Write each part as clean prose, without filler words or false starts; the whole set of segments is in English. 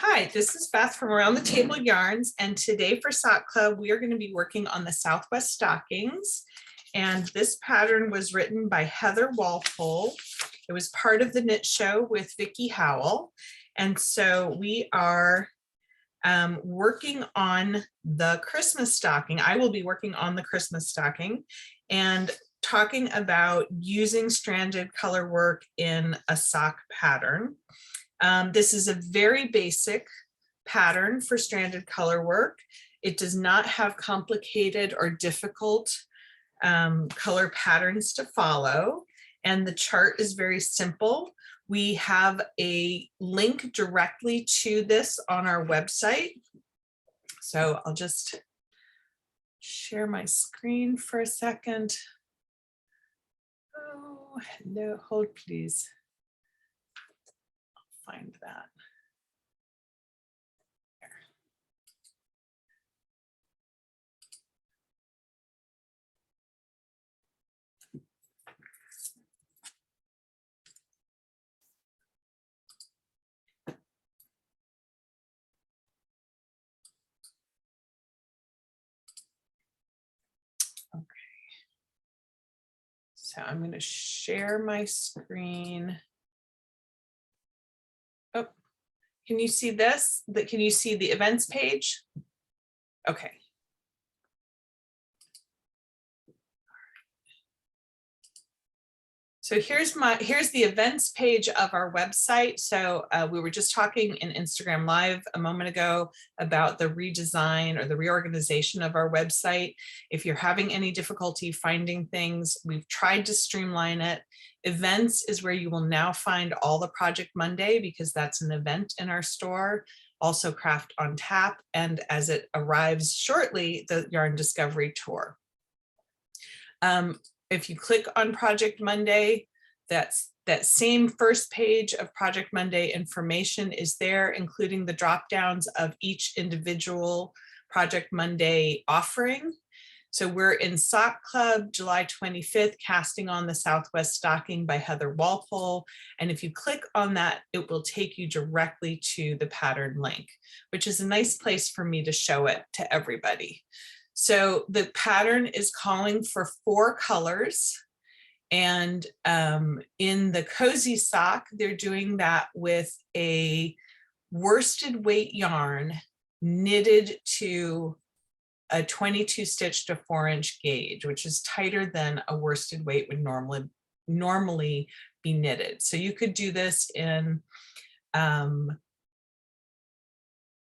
Hi, this is Beth from Around the Table Yarns, and today for Sock Club, we are going to be working on the Southwest stockings. And this pattern was written by Heather Walpole. It was part of the knit show with Vicki Howell. And so we are working on the Christmas stocking. I will be working on the Christmas stocking and talking about using stranded color work in a sock pattern. This is a very basic pattern for stranded color work. It does not have complicated or difficult color patterns to follow, and the chart is very simple. We have a link directly to this on our website. So I'll just share my screen for a second. Oh, no, hold please. Find that. Okay. So I'm going to share my screen. Oh, can you see this? Can you see the events page? Okay. So here's the events page of our website. So we were just talking in Instagram Live a moment ago about the redesign or the reorganization of our website. If you're having any difficulty finding things, we've tried to streamline it. Events is where you will now find all the Project Monday, because that's an event in our store. Also Craft on Tap, and as it arrives shortly, the Yarn Discovery Tour. If you click on Project Monday, that same first page of Project Monday information is there, including the drop downs of each individual Project Monday offering. So we're in Sock Club, July 25th, casting on the Southwest stocking by Heather Walpole. And if you click on that, it will take you directly to the pattern link, which is a nice place for me to show it to everybody. So the pattern is calling for 4 colors. And in the cozy sock, they're doing that with a worsted weight yarn knitted to a 22 stitch to 4-inch gauge, which is tighter than a worsted weight would normally be knitted. So you could do this in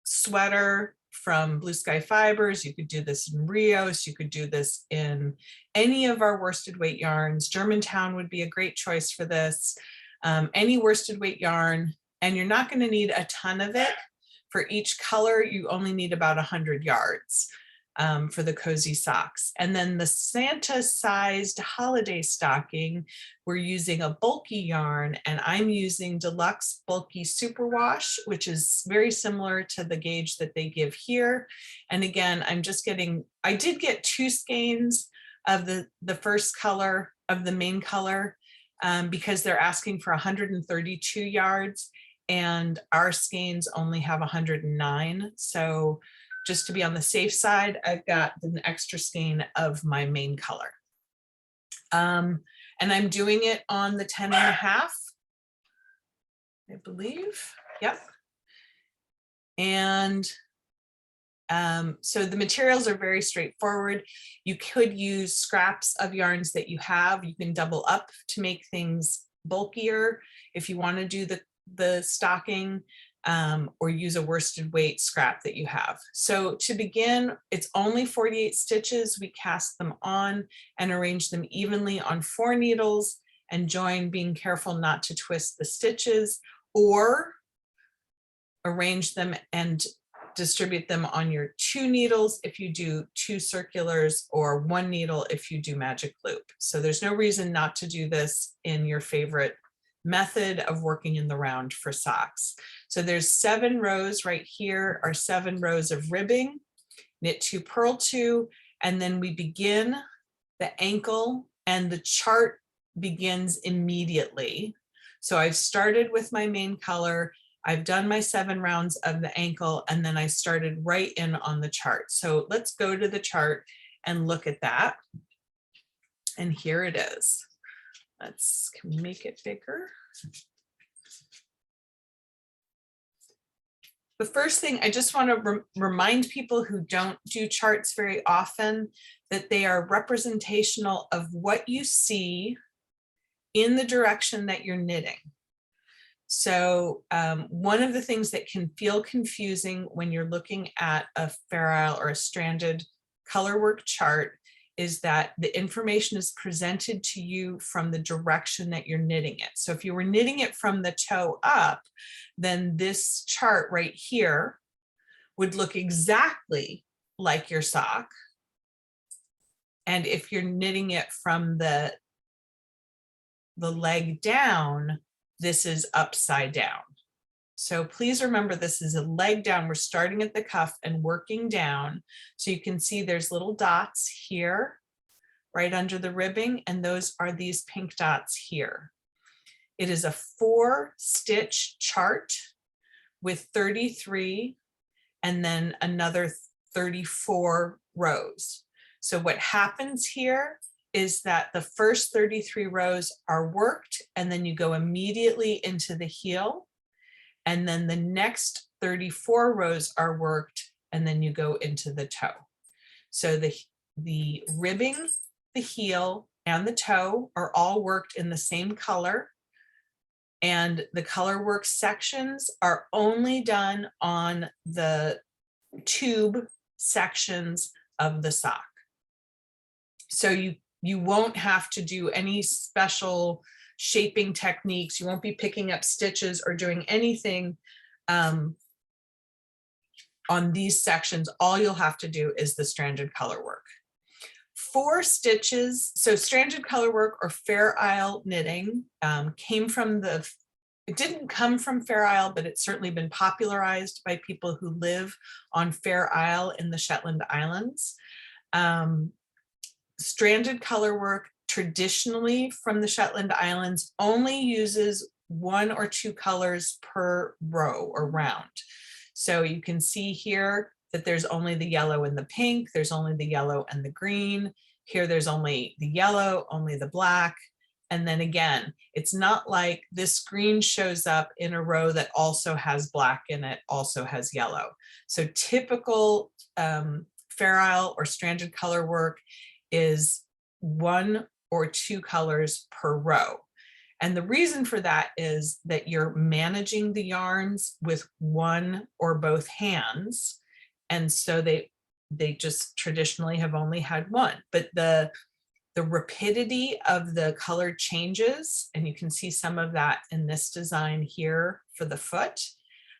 sweater from Blue Sky Fibers, you could do this in Rios, you could do this in any of our worsted weight yarns. Germantown would be a great choice for this. Any worsted weight yarn, and you're not going to need a ton of it. For each color, you only need about 100 yards for the cozy socks. And then the Santa sized holiday stocking, we're using a bulky yarn, and I'm using Deluxe Bulky Superwash, which is very similar to the gauge that they give here. And again, I did get 2 skeins of the first color of the main color because they're asking for 132 yards and our skeins only have 109. So just to be on the safe side, I've got an extra skein of my main color. And I'm doing it on the 10.5, I believe. Yep. And so the materials are very straightforward. You could use scraps of yarns that you have. You can double up to make things bulkier if you want to do the stocking. Or use a worsted weight scrap that you have. So to begin, it's only 48 stitches. We cast them on and arrange them evenly on 4 needles and join, being careful not to twist the stitches, or arrange them and distribute them on your 2 needles if you do 2 circulars, or 1 needle if you do magic loop. So there's no reason not to do this in your favorite method of working in the round for socks. So there's 7 rows right here, are 7 rows of ribbing, knit 2, purl 2, and then we begin the ankle, and the chart begins immediately. So I've started with my main color, I've done my 7 rounds of the ankle, and then I started right in on the chart. So let's go to the chart and look at that. And here it is. Can we make it bigger? The first thing, I just want to remind people who don't do charts very often that they are representational of what you see in the direction that you're knitting. So one of the things that can feel confusing when you're looking at a Fair Isle or a stranded colorwork chart is that the information is presented to you from the direction that you're knitting it. So if you were knitting it from the toe up, then this chart right here would look exactly like your sock. And if you're knitting it from the leg down, this is upside down. So please remember, this is a leg down. We're starting at the cuff and working down. So you can see there's little dots here, right under the ribbing, and those are these pink dots here. It is a 4-stitch chart with 33 and then another 34 rows. So what happens here is that the first 33 rows are worked, and then you go immediately into the heel. And then the next 34 rows are worked, and then you go into the toe. So the ribbing, the heel, and the toe are all worked in the same color. And the colorwork sections are only done on the tube sections of the sock. So you won't have to do any special shaping techniques. You won't be picking up stitches or doing anything on these sections. All you'll have to do is the stranded colorwork. 4 stitches, so stranded colorwork or Fair Isle knitting came from it didn't come from Fair Isle, but it's certainly been popularized by people who live on Fair Isle in the Shetland Islands. Stranded colorwork traditionally from the Shetland Islands only uses 1 or 2 colors per row or round. So you can see here that there's only the yellow and the pink, there's only the yellow and the green. Here there's only the yellow, only the black. And then again, it's not like this green shows up in a row that also has black in it, also has yellow. So typical Fair Isle or stranded colorwork is 1 or 2 colors per row. And the reason for that is that you're managing the yarns with 1 or both hands. And so they just traditionally have only had 1, but the rapidity of the color changes, and you can see some of that in this design here for the foot.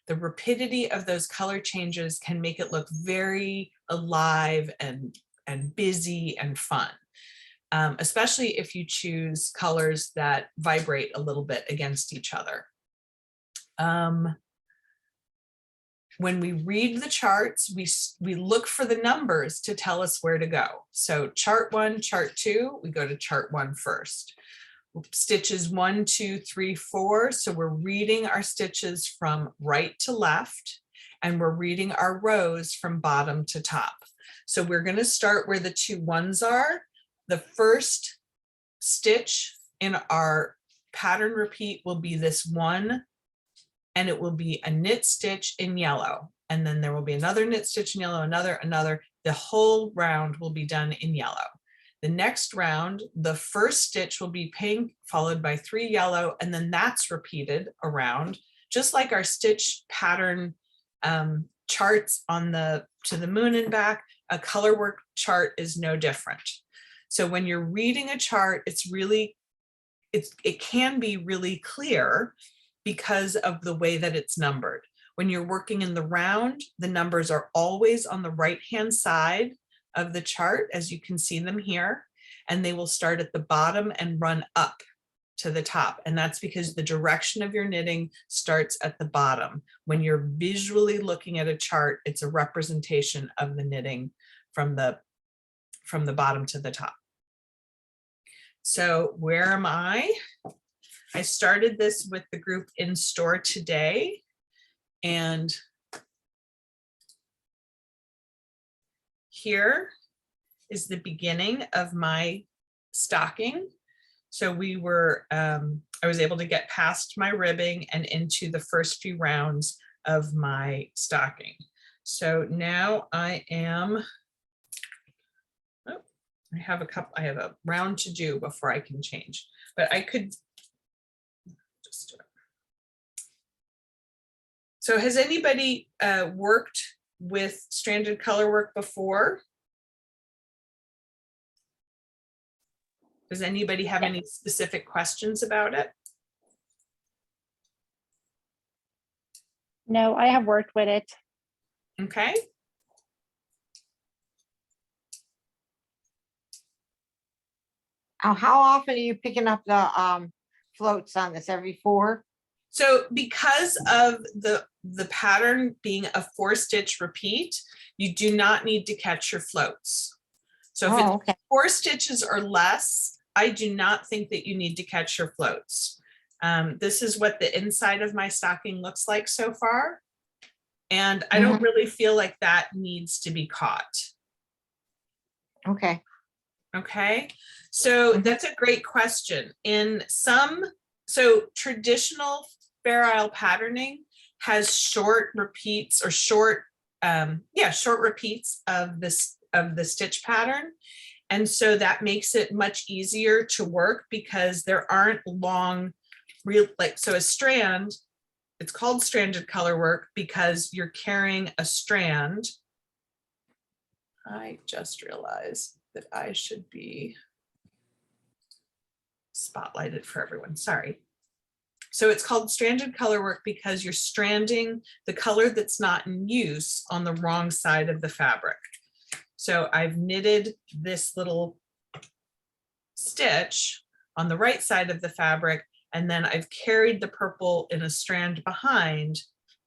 The rapidity of those color changes can make it look very alive and busy and fun, especially if you choose colors that vibrate a little bit against each other. When we read the charts, we look for the numbers to tell us where to go. So chart 1, chart 2, we go to chart 1 first. Stitches 1, 2, 3, 4. So we're reading our stitches from right to left, and we're reading our rows from bottom to top. So we're going to start where the 2 1s are. The first stitch in our pattern repeat will be this 1, and it will be a knit stitch in yellow. And then there will be another knit stitch in yellow, another. The whole round will be done in yellow. The next round, the first stitch will be pink, followed by 3 yellow, and then that's repeated around, just like our stitch pattern charts on the To the Moon and Back. A colorwork chart is no different. So when you're reading a chart, it can be really clear because of the way that it's numbered. When you're working in the round, the numbers are always on the right-hand side of the chart, as you can see them here, and they will start at the bottom and run up to the top. And that's because the direction of your knitting starts at the bottom. When you're visually looking at a chart, it's a representation of the knitting from the bottom to the top. So where am I? I started this with the group in store today. And here is the beginning of my stocking. So we were, I was able to get past my ribbing and into the first few rounds of my stocking. So now I am, oh, I have a round to do before I can change, but I could just do it. So has anybody worked with stranded colorwork before? Does anybody have any specific questions about it? No, I have worked with it. Okay. How often are you picking up the floats on this? Every 4? So because of the pattern being a 4-stitch repeat, you do not need to catch your floats. So if it's okay. 4 stitches or less, I do not think that you need to catch your floats. This is what the inside of my stocking looks like so far. And I don't really feel like that needs to be caught. Okay. Okay, so that's a great question. So traditional Fair Isle patterning has short repeats or short repeats of the stitch pattern. And so that makes it much easier to work because there aren't long, so a strand, it's called stranded color work because you're carrying a strand. I just realized that I should be spotlighted for everyone, sorry. So it's called stranded color work because you're stranding the color that's not in use on the wrong side of the fabric. So I've knitted this little stitch on the right side of the fabric, and then I've carried the purple in a strand behind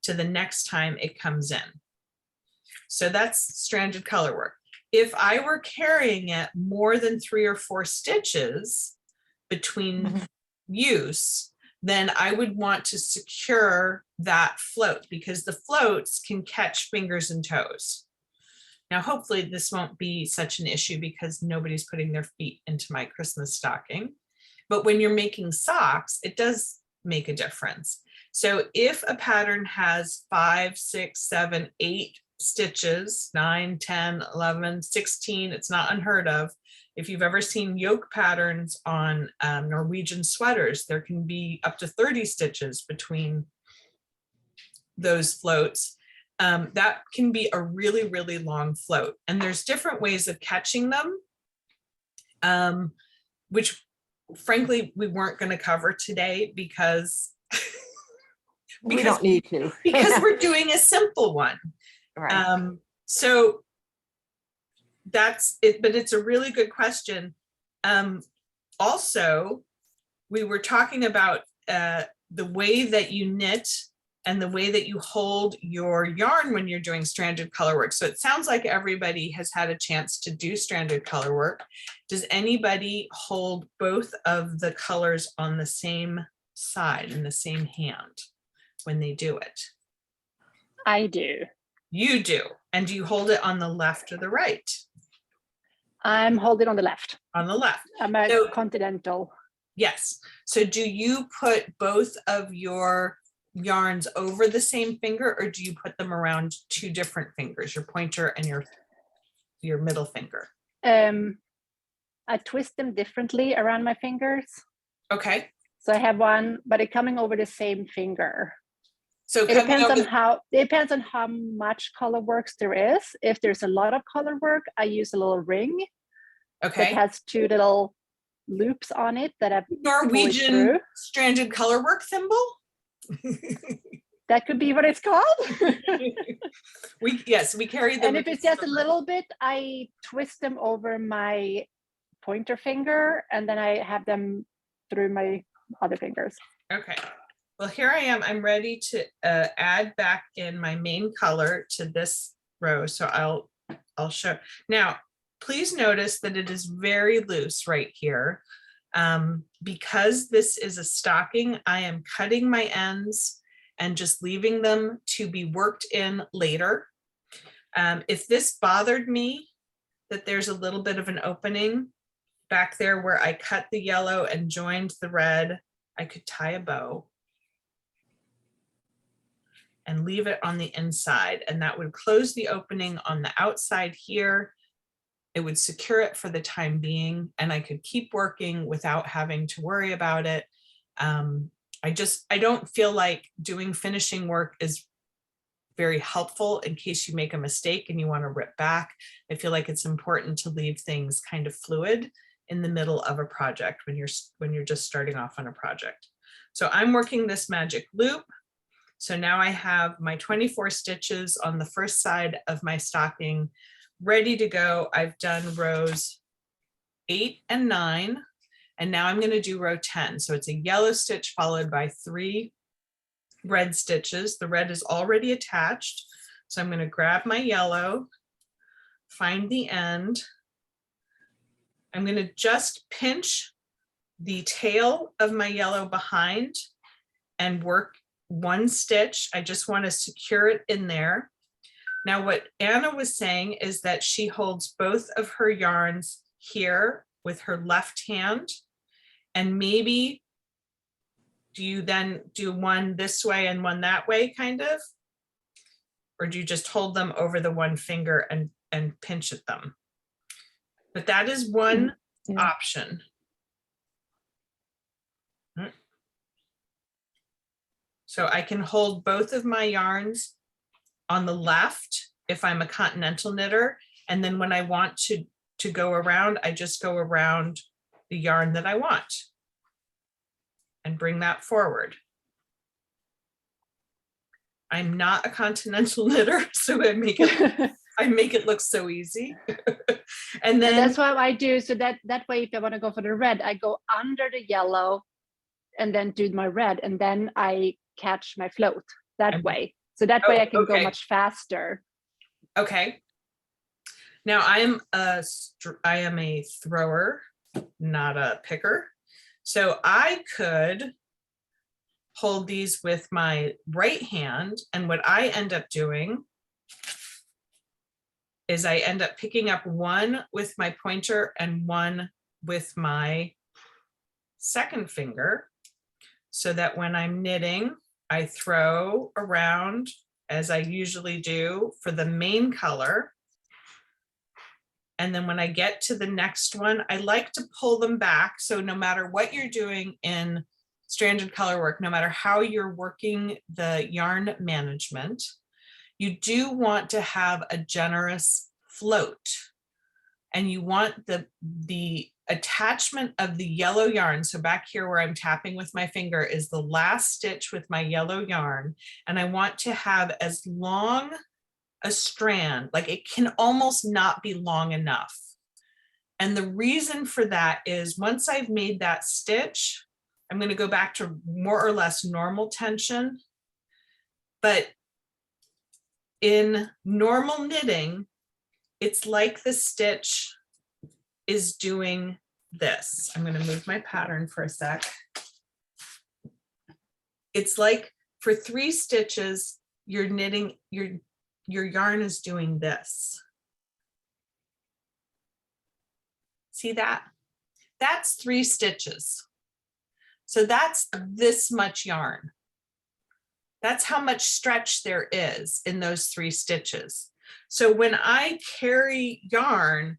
to the next time it comes in. So that's stranded color work. If I were carrying it more than 3 or 4 stitches between use, then I would want to secure that float because the floats can catch fingers and toes. Now, hopefully this won't be such an issue because nobody's putting their feet into my Christmas stocking. But when you're making socks, it does make a difference. So if a pattern has 5, 6, 7, 8 stitches, 9, 10, 11, 16, it's not unheard of. If you've ever seen yoke patterns on Norwegian sweaters, there can be up to 30 stitches between those floats. That can be a really, really long float. And there's different ways of catching them, which frankly, we weren't going to cover today because we don't need to. because we're doing a simple one. Right. So that's it, but it's a really good question. Also, we were talking about the way that you knit and the way that you hold your yarn when you're doing stranded color work. So it sounds like everybody has had a chance to do stranded color work. Does anybody hold both of the colors on the same side in the same hand when they do it? I do. You do. And do you hold it on the left or the right? I'm holding on the left. On the left. I'm a So, continental. yes. So do you put both of your yarns over the same finger, or do you put them around 2 different fingers, your pointer and your middle finger? I twist them differently around my fingers. Okay. So I have one, but it's coming over the same finger. So It depends on how much color works there is. If there's a lot of color work, I use a little ring that has 2 little loops on it that I've Norwegian stranded color work thimble. That could be what it's called. we carry them. And if it's just a little bit, I twist them over my pointer finger and then I have them through my other fingers. Okay. Well, here I am. I'm ready to add back in my main color to this row. So I'll show. Now, please notice that it is very loose right here. Because this is a stocking, I am cutting my ends and just leaving them to be worked in later. If this bothered me, that there's a little bit of an opening back there where I cut the yellow and joined the red, I could tie a bow and leave it on the inside, and that would close the opening on the outside here. It would secure it for the time being, and I could keep working without having to worry about it. I don't feel like doing finishing work is very helpful in case you make a mistake and you want to rip back. I feel like it's important to leave things kind of fluid in the middle of a project when you're just starting off on a project. So I'm working this magic loop. So now I have my 24 stitches on the first side of my stocking ready to go. I've done rows 8 and 9, and now I'm going to do row 10. So it's a yellow stitch followed by 3 red stitches. The red is already attached. So I'm going to grab my yellow, find the end. I'm going to just pinch the tail of my yellow behind and work 1 stitch. I just want to secure it in there. Now, what Anna was saying is that she holds both of her yarns here with her left hand, and maybe do you then do one this way and one that way, kind of? Or do you just hold them over the one finger and pinch at them? But that is one option. So I can hold both of my yarns on the left if I'm a continental knitter. And then when I want to go around, I just go around the yarn that I want and bring that forward. I'm not a continental knitter, so I make it look so easy. And then that's what I do. So that way, if I want to go for the red, I go under the yellow and then do my red, and then I catch my float that way. So that way I can go much faster. Okay. Now I am a thrower, not a picker. So I could hold these with my right hand, and what I end up doing is I end up picking up one with my pointer and one with my second finger, so that when I'm knitting, I throw around as I usually do for the main color. And then when I get to the next one, I like to pull them back. So no matter what you're doing in stranded color work, no matter how you're working the yarn management, you do want to have a generous float. And you want the attachment of the yellow yarn. So back here where I'm tapping with my finger is the last stitch with my yellow yarn. And I want to have as long a strand, like it can almost not be long enough. And the reason for that is once I've made that stitch, I'm going to go back to more or less normal tension. But in normal knitting, it's like the stitch is doing this. I'm going to move my pattern for a sec. It's like for 3 stitches, you're knitting, your yarn is doing this. See that? That's 3 stitches. So that's this much yarn. That's how much stretch there is in those 3 stitches. So when I carry yarn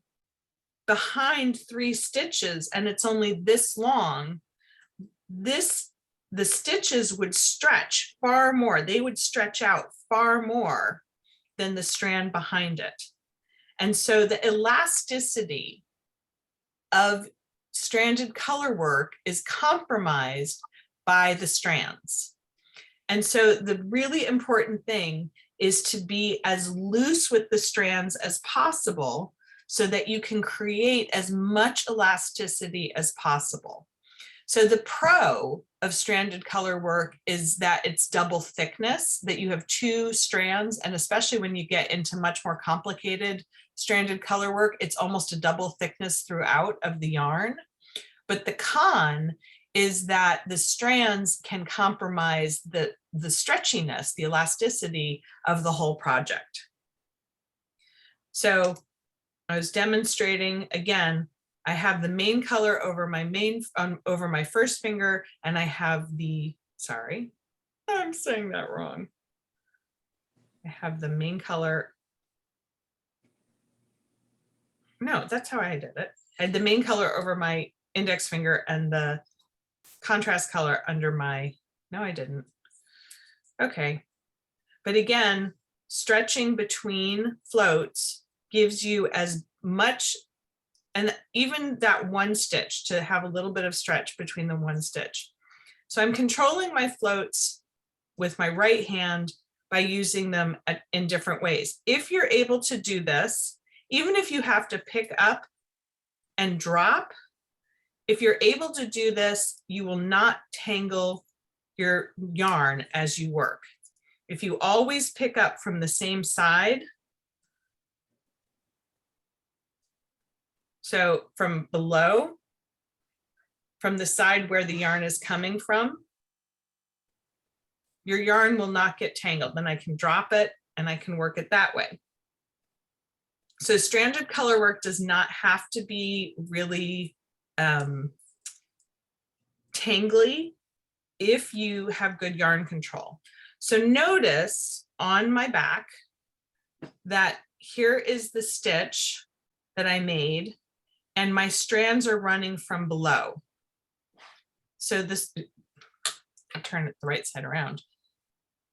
behind 3 stitches and it's only this long, the stitches would stretch far more. They would stretch out far more than the strand behind it. And so the elasticity of stranded color work is compromised by the strands. And so the really important thing is to be as loose with the strands as possible so that you can create as much elasticity as possible. So the pro of stranded color work is that it's double thickness, that you have 2 strands, and especially when you get into much more complicated stranded color work, it's almost a double thickness throughout of the yarn. But the con is that the strands can compromise the stretchiness, the elasticity of the whole project. So I was demonstrating again, I have the main color over my over my first finger, and I have the, sorry, I'm saying that wrong. I have the main color. No, that's how I did it. I had the main color over my index finger and the contrast color under my, no, I didn't. Okay. But again, stretching between floats gives you as much, and even that one stitch, to have a little bit of stretch between the one stitch. So I'm controlling my floats with my right hand by using them in different ways. If you're able to do this, even if you have to pick up and drop, if you're able to do this, you will not tangle your yarn as you work. If you always pick up from the same side, so from below, from the side where the yarn is coming from, your yarn will not get tangled. Then I can drop it and I can work it that way. So stranded color work does not have to be really tangly if you have good yarn control. So notice on my back that here is the stitch that I made, and my strands are running from below. So this, I'll turn it the right side around.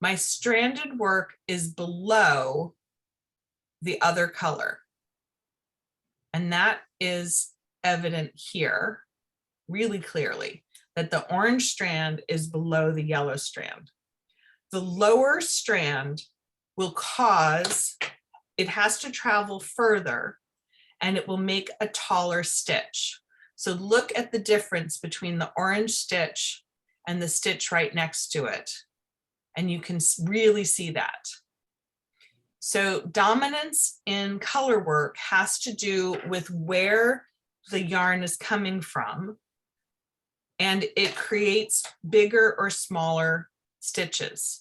My stranded work is below the other color. And that is evident here really clearly, that the orange strand is below the yellow strand. The lower strand will cause, it has to travel further, and it will make a taller stitch. So look at the difference between the orange stitch and the stitch right next to it. And you can really see that. So dominance in color work has to do with where the yarn is coming from, and it creates bigger or smaller stitches.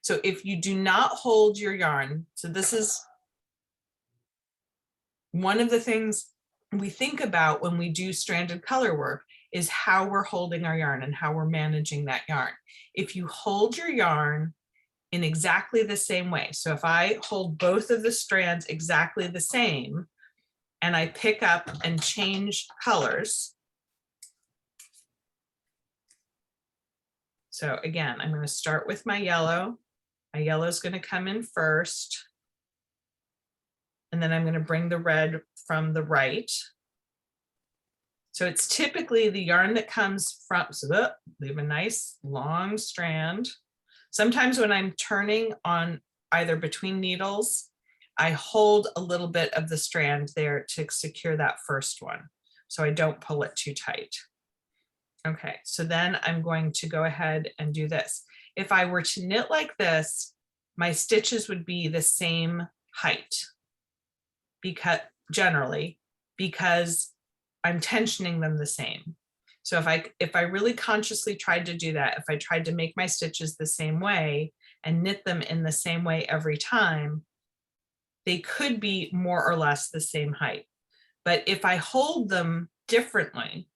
So if you do not hold your yarn, so this is one of the things we think about when we do stranded color work, is how we're holding our yarn and how we're managing that yarn. If you hold your yarn in exactly the same way, so if I hold both of the strands exactly the same and I pick up and change colors. So again, I'm going to start with my yellow. My yellow is going to come in first. And then I'm going to bring the red from the right. So it's typically the yarn that comes from, so leave a nice long strand. Sometimes when I'm turning on either between needles, I hold a little bit of the strand there to secure that first one, so I don't pull it too tight. Okay, so then I'm going to go ahead and do this. If I were to knit like this, my stitches would be the same height, because generally, because I'm tensioning them the same. So if I really consciously tried to do that, if I tried to make my stitches the same way and knit them in the same way every time, they could be more or less the same height. But if I hold them differently,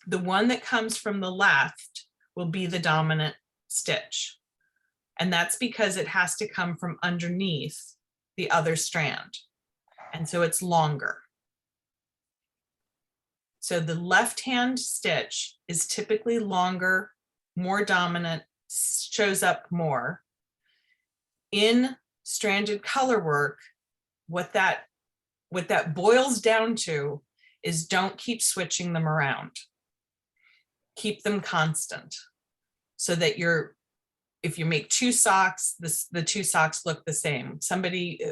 the one that comes from the left will be the dominant stitch. And that's because it has to come from underneath the other strand. And so it's longer. So the left-hand stitch is typically longer, more dominant, shows up more. In stranded color work, what that boils down to is don't keep switching them around. Keep them constant so that if you make two socks, the two socks look the same. Somebody,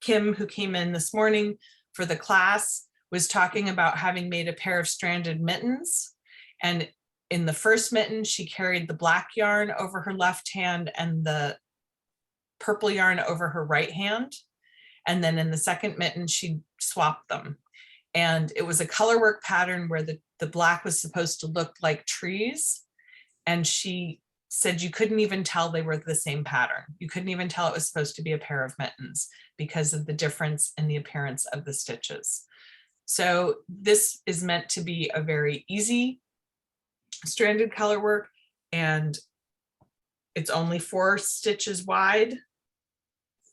Kim, who came in this morning for the class, was talking about having made a pair of stranded mittens. And in the first mitten, she carried the black yarn over her left hand and the purple yarn over her right hand. And then in the second mitten, she swapped them. And it was a color work pattern where the black was supposed to look like trees. And she said you couldn't even tell they were the same pattern. You couldn't even tell it was supposed to be a pair of mittens because of the difference in the appearance of the stitches. So this is meant to be a very easy stranded color work, and it's only 4 stitches wide.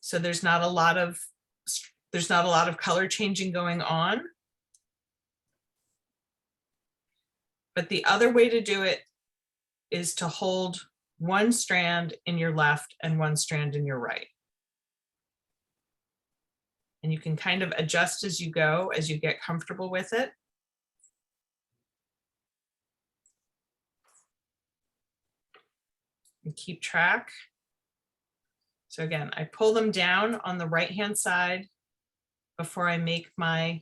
So there's not a lot of color changing going on. But the other way to do it is to hold 1 strand in your left and 1 strand in your right. And you can kind of adjust as you go, as you get comfortable with it. And keep track. So again, I pull them down on the right-hand side before I make my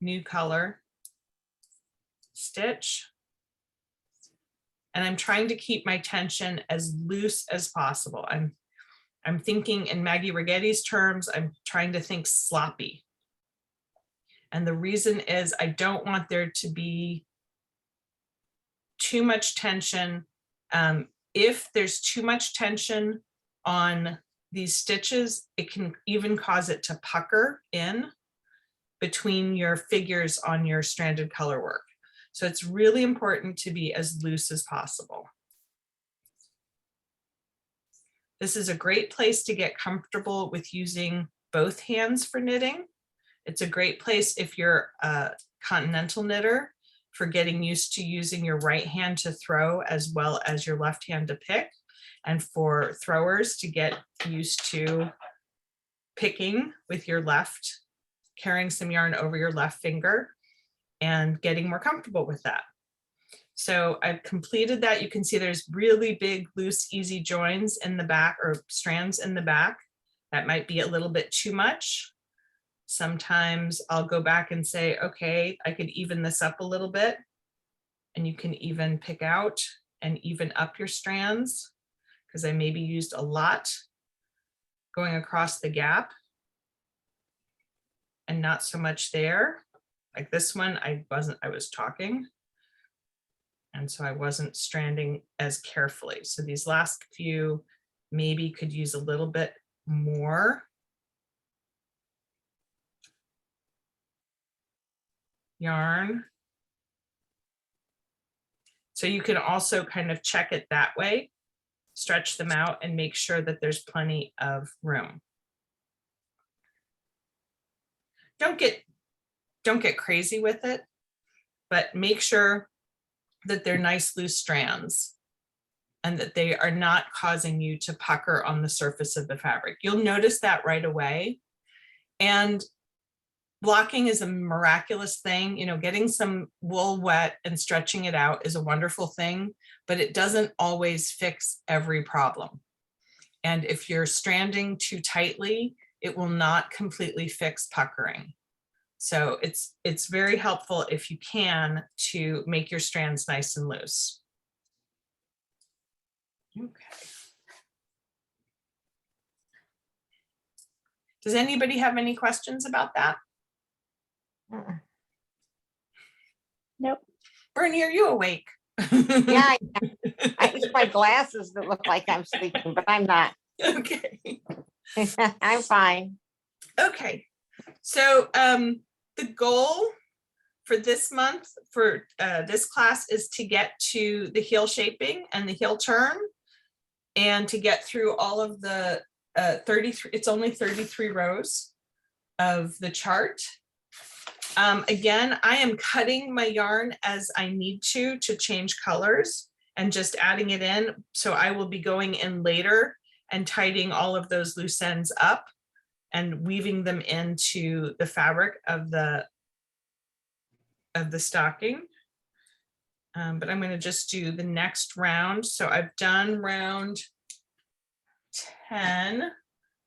new color stitch. And I'm trying to keep my tension as loose as possible. I'm thinking in Maggie Righetti's terms, I'm trying to think sloppy. And the reason is I don't want there to be too much tension. If there's too much tension on these stitches, it can even cause it to pucker in between your figures on your stranded color work. So it's really important to be as loose as possible. This is a great place to get comfortable with using both hands for knitting. It's a great place if you're a continental knitter for getting used to using your right hand to throw as well as your left hand to pick, and for throwers to get used to picking with your left, carrying some yarn over your left finger and getting more comfortable with that. So I've completed that. You can see there's really big, loose, easy joins in the back, or strands in the back. That might be a little bit too much. Sometimes I'll go back and say, okay, I could even this up a little bit. And you can even pick out and even up your strands, because I maybe used a lot going across the gap and not so much there. Like this one, I was talking. And so I wasn't stranding as carefully. So these last few maybe could use a little bit more yarn. So you can also kind of check it that way, stretch them out and make sure that there's plenty of room. Don't get crazy with it, but make sure that they're nice loose strands and that they are not causing you to pucker on the surface of the fabric. You'll notice that right away. And blocking is a miraculous thing. You know, getting some wool wet and stretching it out is a wonderful thing, but it doesn't always fix every problem. And if you're stranding too tightly, it will not completely fix puckering. So it's very helpful if you can to make your strands nice and loose. Okay. Does anybody have any questions about that? Nope. Bernie, are you awake? Yeah, I use my glasses that look like I'm sleeping, but I'm not. Okay. I'm fine. Okay. So the goal for this month for this class is to get to the heel shaping and the heel turn, and to get through all of the 33, it's only 33 rows of the chart. Again, I am cutting my yarn as I need to change colors and just adding it in. So I will be going in later and tidying all of those loose ends up and weaving them into the fabric of the stocking. But I'm going to just do the next round. So I've done round 10.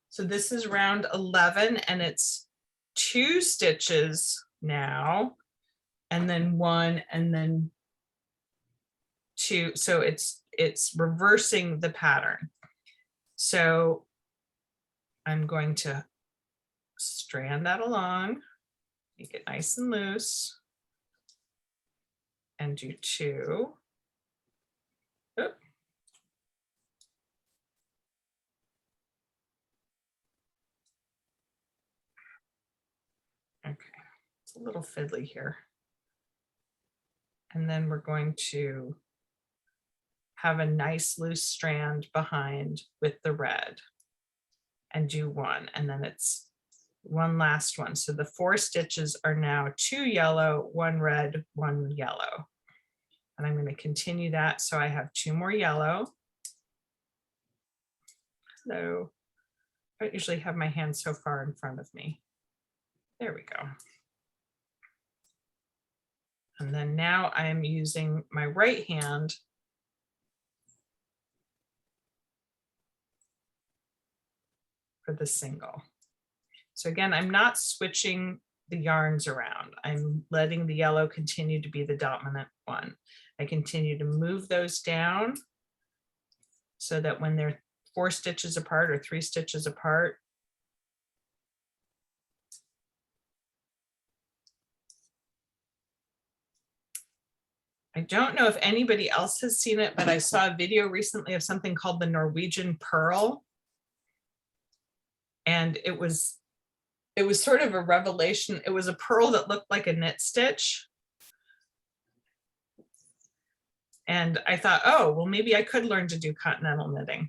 So this is round 11, and it's 2 stitches now, and then 1, and then 2. So it's reversing the pattern. So I'm going to strand that along, make it nice and loose, and do 2. Oop. It's a little fiddly here. And then we're going to have a nice loose strand behind with the red and do one, and then it's one last one. So the 4 stitches are now 2 yellow, 1 red, 1 yellow. And I'm going to continue that. So I have 2 more yellow. So I don't usually have my hand so far in front of me. There we go. And then now I'm using my right hand for the single. So again, I'm not switching the yarns around. I'm letting the yellow continue to be the dominant one. I continue to move those down so that when they're 4 stitches apart or 3 stitches apart, I don't know if anybody else has seen it, but I saw a video recently of something called the Norwegian purl. And it was sort of a revelation. It was a purl that looked like a knit stitch. And I thought, oh, well, maybe I could learn to do continental knitting.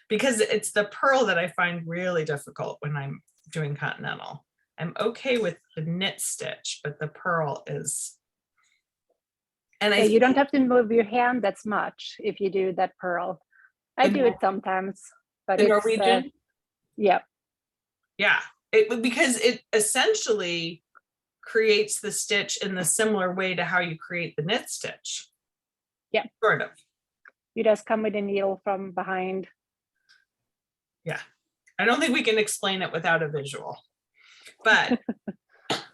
Because it's the purl that I find really difficult when I'm doing continental. I'm okay with the knit stitch, but the purl is. And yeah, you don't have to move your hand that much if you do that purl. I do it sometimes, but the Norwegian. Yeah. Yeah, because it essentially creates the stitch in the similar way to how you create the knit stitch. Yeah. Sort of. You just come with a needle from behind. Yeah. I don't think we can explain it without a visual. But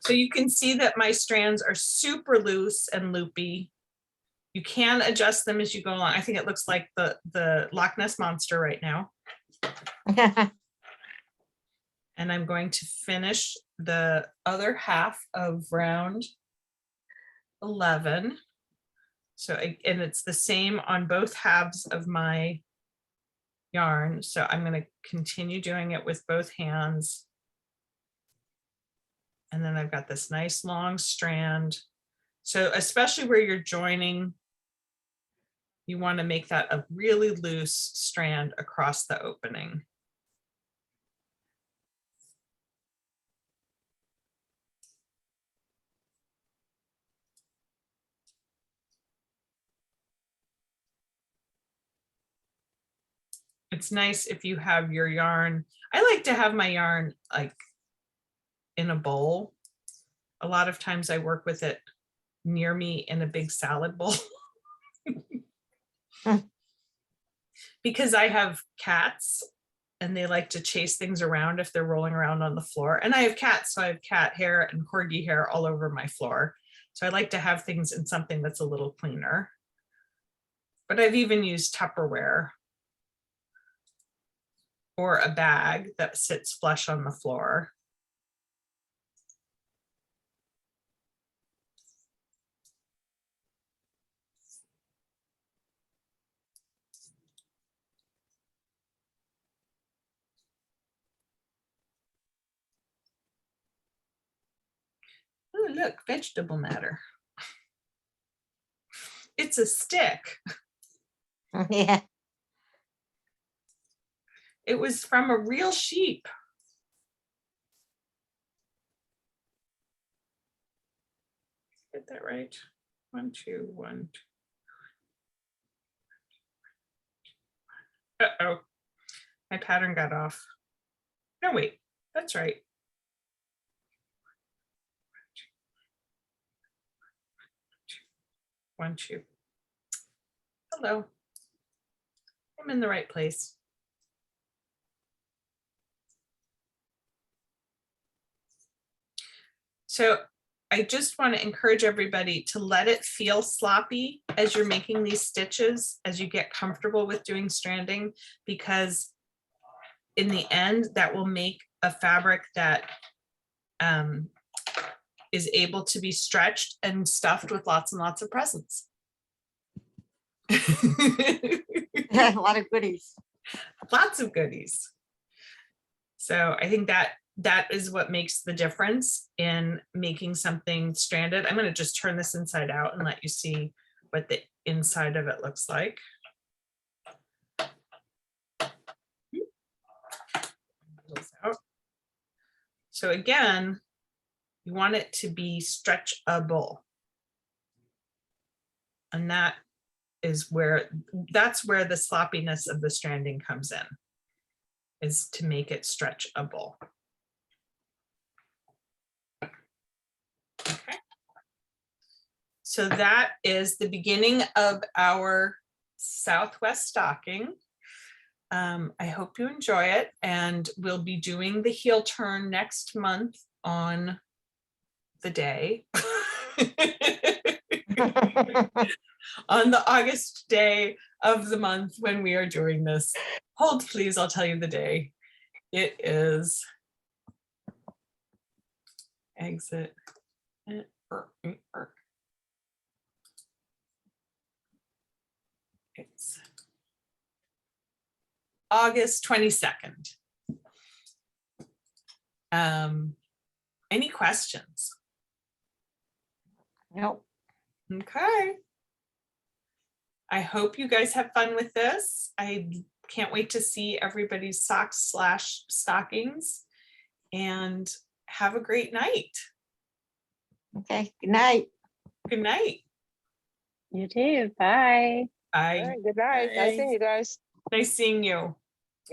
so you can see that my strands are super loose and loopy. You can adjust them as you go along. I think it looks like the Loch Ness Monster right now. And I'm going to finish the other half of round 11. So, and it's the same on both halves of my yarn. So I'm going to continue doing it with both hands. And then I've got this nice long strand. So especially where you're joining, you want to make that a really loose strand across the opening. It's nice if you have your yarn. I like to have my yarn like in a bowl. A lot of times I work with it near me in a big salad bowl. Because I have cats and they like to chase things around if they're rolling around on the floor. And I have cats, so I have cat hair and corgi hair all over my floor. So I like to have things in something that's a little cleaner. But I've even used Tupperware or a bag that sits flush on the floor. Oh, look, vegetable matter. It's a stick. Yeah. It was from a real sheep. Get that right. 1, 2, 1, 2. Uh-oh. My pattern got off. No, wait, that's right. 1, 2. Hello. I'm in the right place. So I just want to encourage everybody to let it feel sloppy as you're making these stitches, as you get comfortable with doing stranding, because in the end, that will make a fabric that is able to be stretched and stuffed with lots and lots of presents. A lot of goodies. Lots of goodies. So I think that that is what makes the difference in making something stranded. I'm going to just turn this inside out and let you see what the inside of it looks like. So again, you want it to be stretchable. And that's where the sloppiness of the stranding comes in, is to make it stretchable. Okay. So that is the beginning of our Southwest stocking. I hope you enjoy it, and we'll be doing the heel turn next month on the day. On the August day of the month when we are doing this. Hold please, I'll tell you the day. It is exit. It's August 22nd. Any questions? Nope. Okay. I hope you guys have fun with this. I can't wait to see everybody's socks / stockings, and have a great night. Okay, good night. Good night. You too. Bye. Bye. All right, good night. Nice seeing you guys. Nice seeing you.